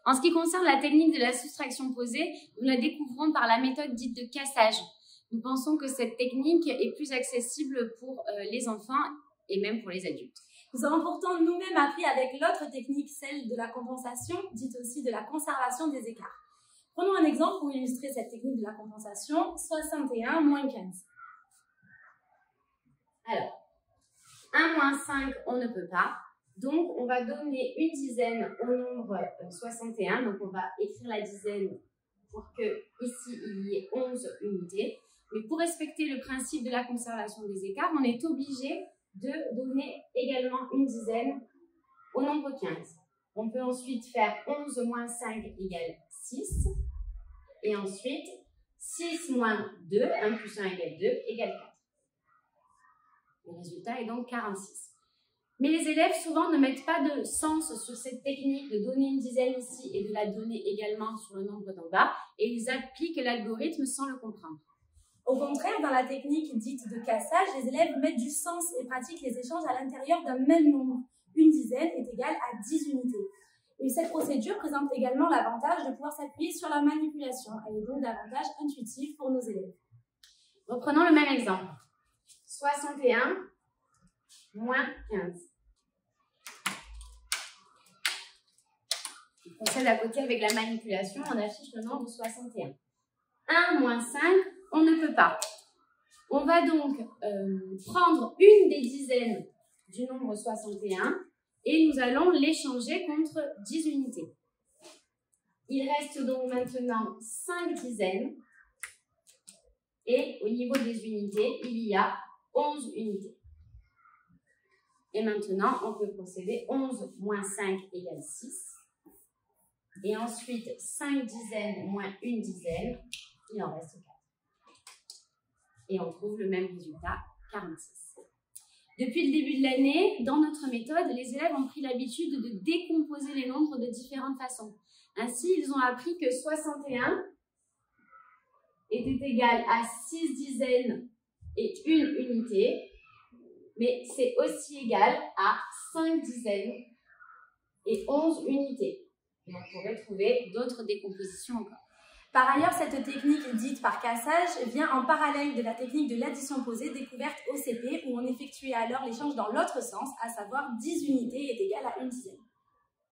En ce qui concerne la technique de la soustraction posée, nous la découvrons par la méthode dite de cassage. Nous pensons que cette technique est plus accessible pour les enfants et même pour les adultes. Nous avons pourtant nous-mêmes appris avec l'autre technique, celle de la compensation, dite aussi de la conservation des écarts. Prenons un exemple pour illustrer cette technique de la compensation, 61 moins 15. Alors, 1 moins 5, on ne peut pas. Donc, on va donner une dizaine au nombre 61. Donc, on va écrire la dizaine pour que ici, il y ait 11 unités. Mais pour respecter le principe de la conservation des écarts, on est obligé de donner également une dizaine au nombre 15. On peut ensuite faire 11 moins 5 égale 6. Et ensuite, 6 moins 2, 1 plus 1 égale 2, égale 4. Le résultat est donc 46. Mais les élèves, souvent, ne mettent pas de sens sur cette technique de donner une dizaine ici et de la donner également sur le nombre d'en bas, et ils appliquent l'algorithme sans le comprendre. Au contraire, dans la technique dite de cassage, les élèves mettent du sens et pratiquent les échanges à l'intérieur d'un même nombre. Une dizaine est égale à 10 unités. Et cette procédure présente également l'avantage de pouvoir s'appuyer sur la manipulation. Elle est donc davantage intuitive pour nos élèves. Reprenons le même exemple. 61 moins 15. On procède à côté avec la manipulation, on affiche le nombre 61. 1 moins 5, on ne peut pas. On va donc prendre une des dizaines du nombre 61 et nous allons l'échanger contre 10 unités. Il reste donc maintenant 5 dizaines et au niveau des unités, il y a 11 unités. Et maintenant, on peut procéder 11 moins 5 égale 6. Et ensuite, 5 dizaines moins une dizaine, il en reste 4. Et on trouve le même résultat, 46. Depuis le début de l'année, dans notre méthode, les élèves ont pris l'habitude de décomposer les nombres de différentes façons. Ainsi, ils ont appris que 61 était égal à 6 dizaines et une unité, mais c'est aussi égal à 5 dizaines et 11 unités. Et on pourrait trouver d'autres décompositions encore. Par ailleurs, cette technique dite par cassage vient en parallèle de la technique de l'addition posée découverte au CP où on effectuait alors l'échange dans l'autre sens, à savoir 10 unités est égal à une dizaine.